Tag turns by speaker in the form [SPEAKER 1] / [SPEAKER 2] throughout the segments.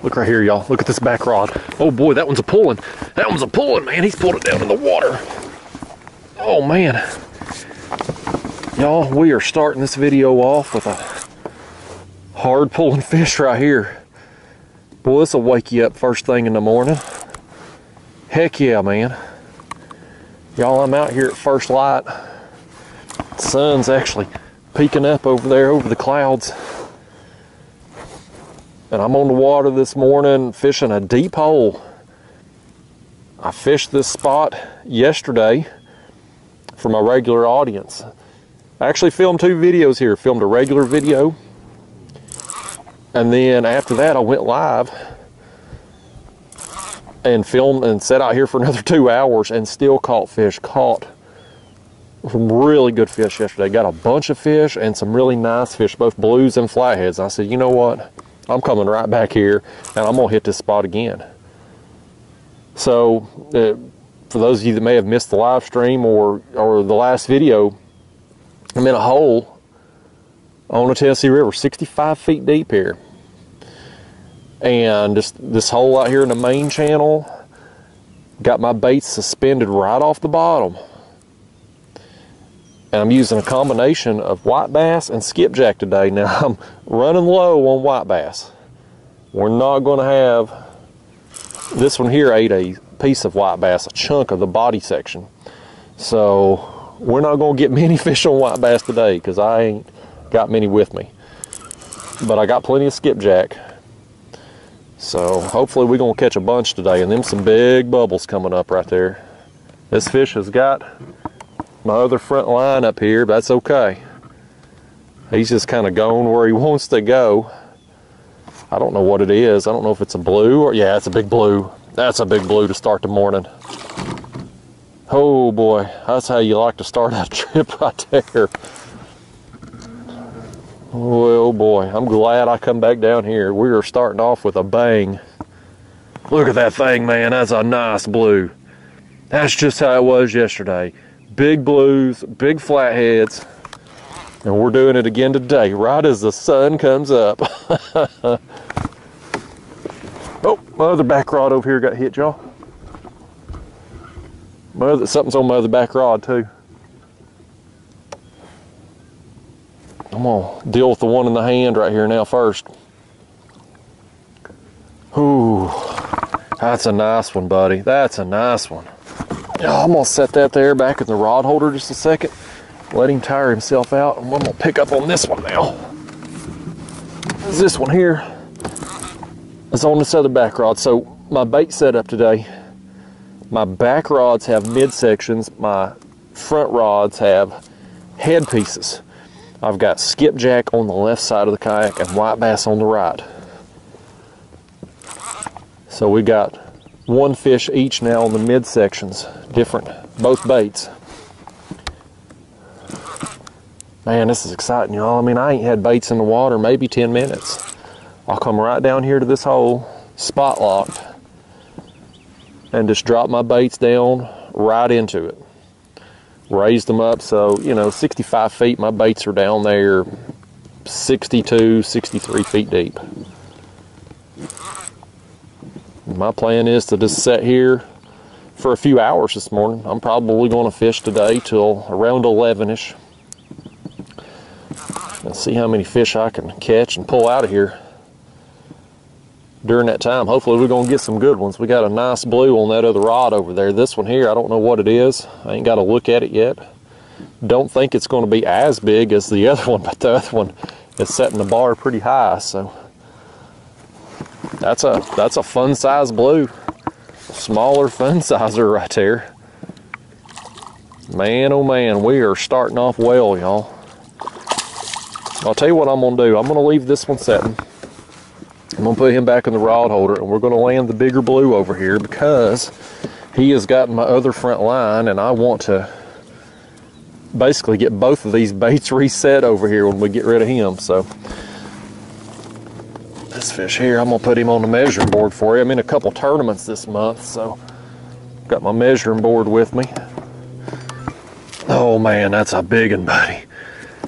[SPEAKER 1] Look right here, y'all. Look at this back rod. Oh boy, that one's a pulling. That one's a pulling, man. He's pulled it down in the water. Oh man. Y'all, we are starting this video off with a hard pulling fish right here. Boy, this will wake you up first thing in the morning. Heck yeah, man. Y'all, I'm out here at first light. The sun's actually peeking up over there over the clouds. And I'm on the water this morning fishing a deep hole. I fished this spot yesterday for my regular audience. I actually filmed 2 videos here. Filmed a regular video, and then after that I went live and filmed and sat out here for another 2 hours and still caught fish. Caught some really good fish yesterday. Got a bunch of fish and some really nice fish, both blues and flatheads. I said, you know what? I'm coming right back here and I'm gonna hit this spot again. So for those of you that may have missed the live stream or the last video, I'm in a hole on the Tennessee River, 65 feet deep here. And this hole out here in the main channel, got my baits suspended right off the bottom. And I'm using a combination of white bass and skipjack today. Now I'm running low on white bass. We're not going to have, this one here ate a piece of white bass, a chunk of the body section. So we're not going to get many fish on white bass today because I ain't got many with me. But I got plenty of skipjack. So hopefully we're going to catch a bunch today. And them some big bubbles coming up right there. This fish has got my other front line up here, but that's okay. He's just kind of going where he wants to go. I don't know what it is. I don't know if it's a blue or, yeah, it's a big blue. That's a big blue to start the morning. Oh boy, that's how you like to start a trip right there. Oh boy, I'm glad I come back down here. We are starting off with a bang. Look at that thing, man. That's a nice blue. That's just how it was yesterday. Big blues, big flatheads, and we're doing it again today, right as the sun comes up. Oh, my other back rod over here got hit, y'all. Something's on my other back rod too. I'm gonna deal with the one in the hand right here now first. Ooh, that's a nice one, buddy. That's a nice one. I'm gonna set that there back in the rod holder just a second. Let him tire himself out, and I'm gonna pick up on this one now. This one here is on this other back rod. So my bait setup today, my back rods have midsections, my front rods have head pieces. I've got skipjack on the left side of the kayak and white bass on the right. So we got one fish each now on the midsections, different, both baits. Man, this is exciting, y'all. I mean, I ain't had baits in the water maybe 10 minutes. I'll come right down here to this hole, spot locked, and just drop my baits down right into it. Raised them up, so, you know, 65 feet, my baits are down there 62, 63 feet deep. My plan is to just sit here for a few hours this morning. I'm probably going to fish today till around 11ish. And see how many fish I can catch and pull out of here during that time. Hopefully we're going to get some good ones. We got a nice blue on that other rod over there. This one here, I don't know what it is. I ain't got to look at it yet. Don't think it's going to be as big as the other one, but the other one is setting the bar pretty high. So that's a fun size blue. Smaller fun sizer right there. Man, oh man, we are starting off well, y'all. I'll tell you what I'm going to do. I'm going to leave this one setting. I'm going to put him back in the rod holder, and we're going to land the bigger blue over here because he has gotten my other front line, and I want to basically get both of these baits reset over here when we get rid of him. So this fish here, I'm going to put him on the measuring board for you. I'm in a couple tournaments this month, so got my measuring board with me. Oh man, that's a big one, buddy.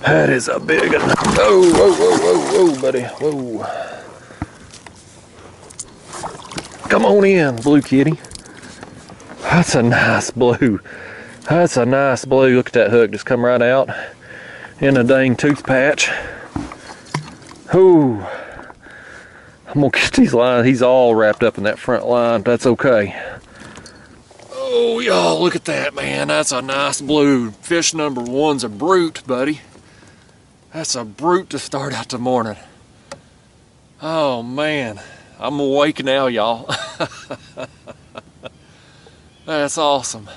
[SPEAKER 1] That is a big one. Whoa, whoa, whoa, whoa, whoa, buddy. Whoa. Come on in, blue kitty. That's a nice blue. That's a nice blue. Look at that hook just come right out in a dang tooth patch. Ooh. I'm gonna get these lines. He's all wrapped up in that front line. That's okay. Oh, y'all, look at that, man. That's a nice blue. Fish number one's a brute, buddy. That's a brute to start out the morning. Oh, man. I'm awake now, y'all. That's awesome.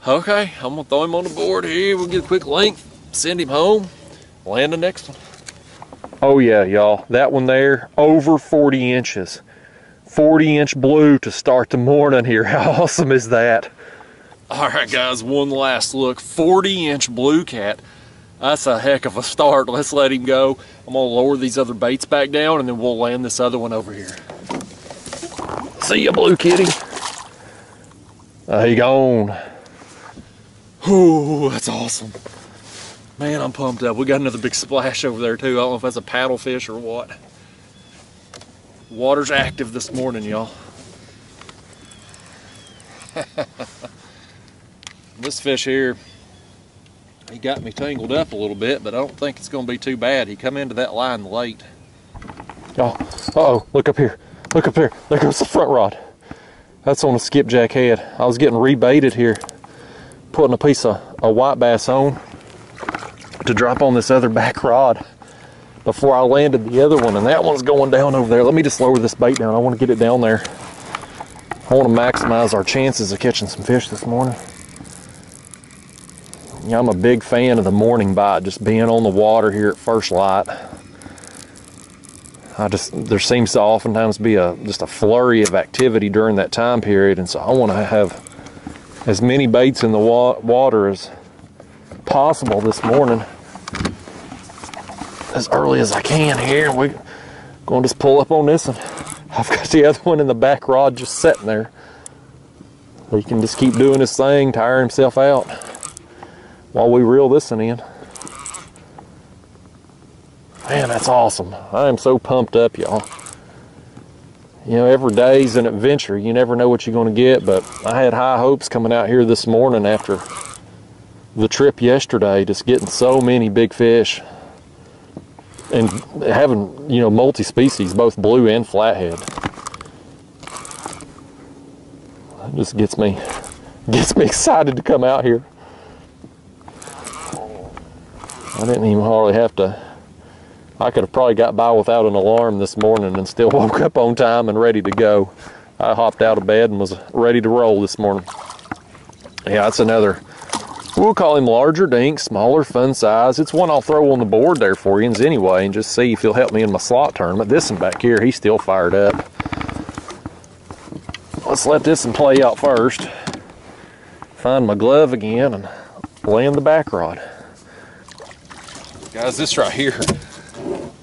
[SPEAKER 1] Okay, I'm gonna throw him on the board here. We'll get a quick length, send him home, land the next one. Oh yeah, y'all, that one there, over 40 inches. 40-inch blue to start the morning here. How awesome is that? All right, guys, one last look. 40-inch blue cat. That's a heck of a start. Let's let him go. I'm gonna lower these other baits back down and then we'll land this other one over here. See ya, blue kitty. He gone. Ooh, that's awesome. Man, I'm pumped up. We got another big splash over there too. I don't know if that's a paddlefish or what. Water's active this morning, y'all. This fish here, he got me tangled up a little bit, but I don't think it's gonna be too bad. He come into that line late. Y'all, uh-oh, look up here. Look up there. There goes the front rod. That's on a skipjack head. I was getting rebaited here, putting a piece of a white bass on to drop on this other back rod before I landed the other one, and that one's going down over there. Let me just lower this bait down. I want to get it down there. I want to maximize our chances of catching some fish this morning. Yeah, I'm a big fan of the morning bite, just being on the water here at first light. There seems to oftentimes be just a flurry of activity during that time period, and so I want to have as many baits in the water as possible this morning, as early as I can here. We're going to just pull up on this, and I've got the other one in the back rod just sitting there. He can just keep doing his thing, tire himself out while we reel this one in. Man, that's awesome. I am so pumped up, y'all. You know, every day's an adventure. You never know what you're going to get, but I had high hopes coming out here this morning after the trip yesterday, just getting so many big fish and having, you know, multi-species, both blue and flathead. It just gets me excited to come out here. I didn't even hardly have to. I could have probably got by without an alarm this morning and still woke up on time and ready to go. I hopped out of bed and was ready to roll this morning. Yeah, it's another, we'll call him larger dink, smaller fun size. It's one I'll throw on the board there for you anyway and just see if he'll help me in my slot tournament. This one back here, he's still fired up. Let's let this one play out first. Find my glove again and land the back rod. Guys, this right here,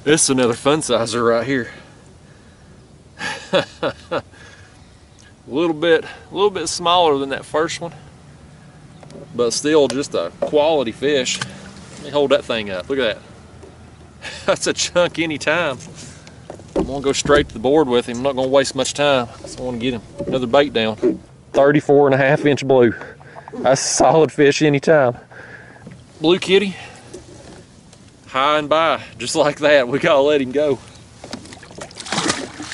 [SPEAKER 1] this is another fun sizer right here. a little bit smaller than that first one, but still just a quality fish. Let me hold that thing up. Look at that. That's a chunk anytime. I'm gonna go straight to the board with him. I'm not gonna waste much time. So I want to get him another bait down. 34.5-inch blue. That's a solid fish anytime. Blue kitty. High and by, just like that. We gotta let him go.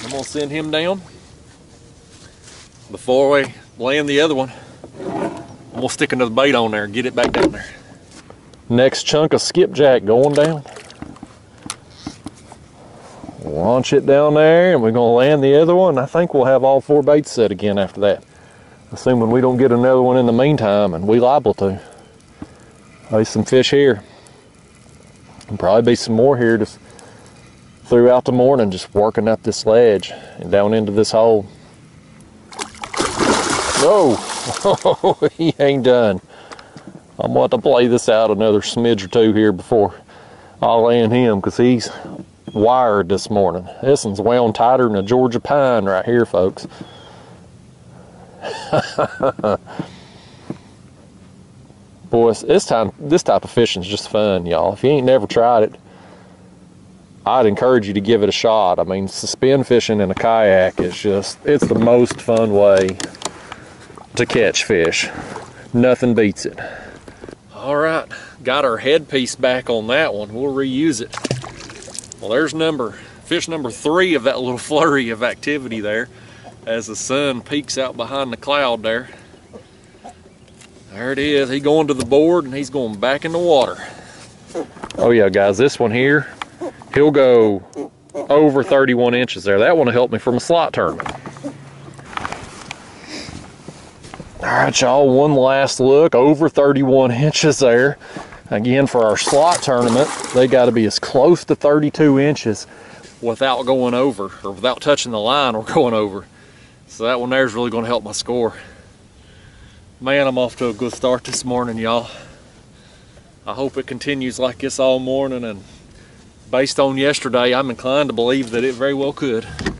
[SPEAKER 1] I'm gonna send him down. Before we land the other one, I'm gonna stick another bait on there and get it back down there. Next chunk of skipjack going down. Launch it down there and we're gonna land the other one. I think we'll have all 4 baits set again after that. Assuming we don't get another one in the meantime, and we liable to. There's some fish here. And probably be some more here just throughout the morning, just working up this ledge and down into this hole. Oh, he ain't done. I'm going to play this out another smidge or two here before I'll land him, because he's wired this morning. This one's wound tighter than a Georgia pine right here, folks. Boy, this type of fishing is just fun, y'all. If you ain't never tried it, I'd encourage you to give it a shot. I mean, suspend fishing in a kayak is just, it's the most fun way to catch fish. Nothing beats it. All right, got our headpiece back on that one. We'll reuse it. Well, there's fish number 3 of that little flurry of activity there as the sun peeks out behind the cloud there. There it is. He's going to the board and he's going back in the water. Oh yeah, guys, this one here, he'll go over 31 inches there. That one will help me from a slot tournament. All right, y'all, one last look. Over 31 inches there. Again, for our slot tournament, they got to be as close to 32 inches without going over, or without touching the line or going over. So that one there is really going to help my score. Man, I'm off to a good start this morning, y'all. I hope it continues like this all morning, and based on yesterday, I'm inclined to believe that it very well could.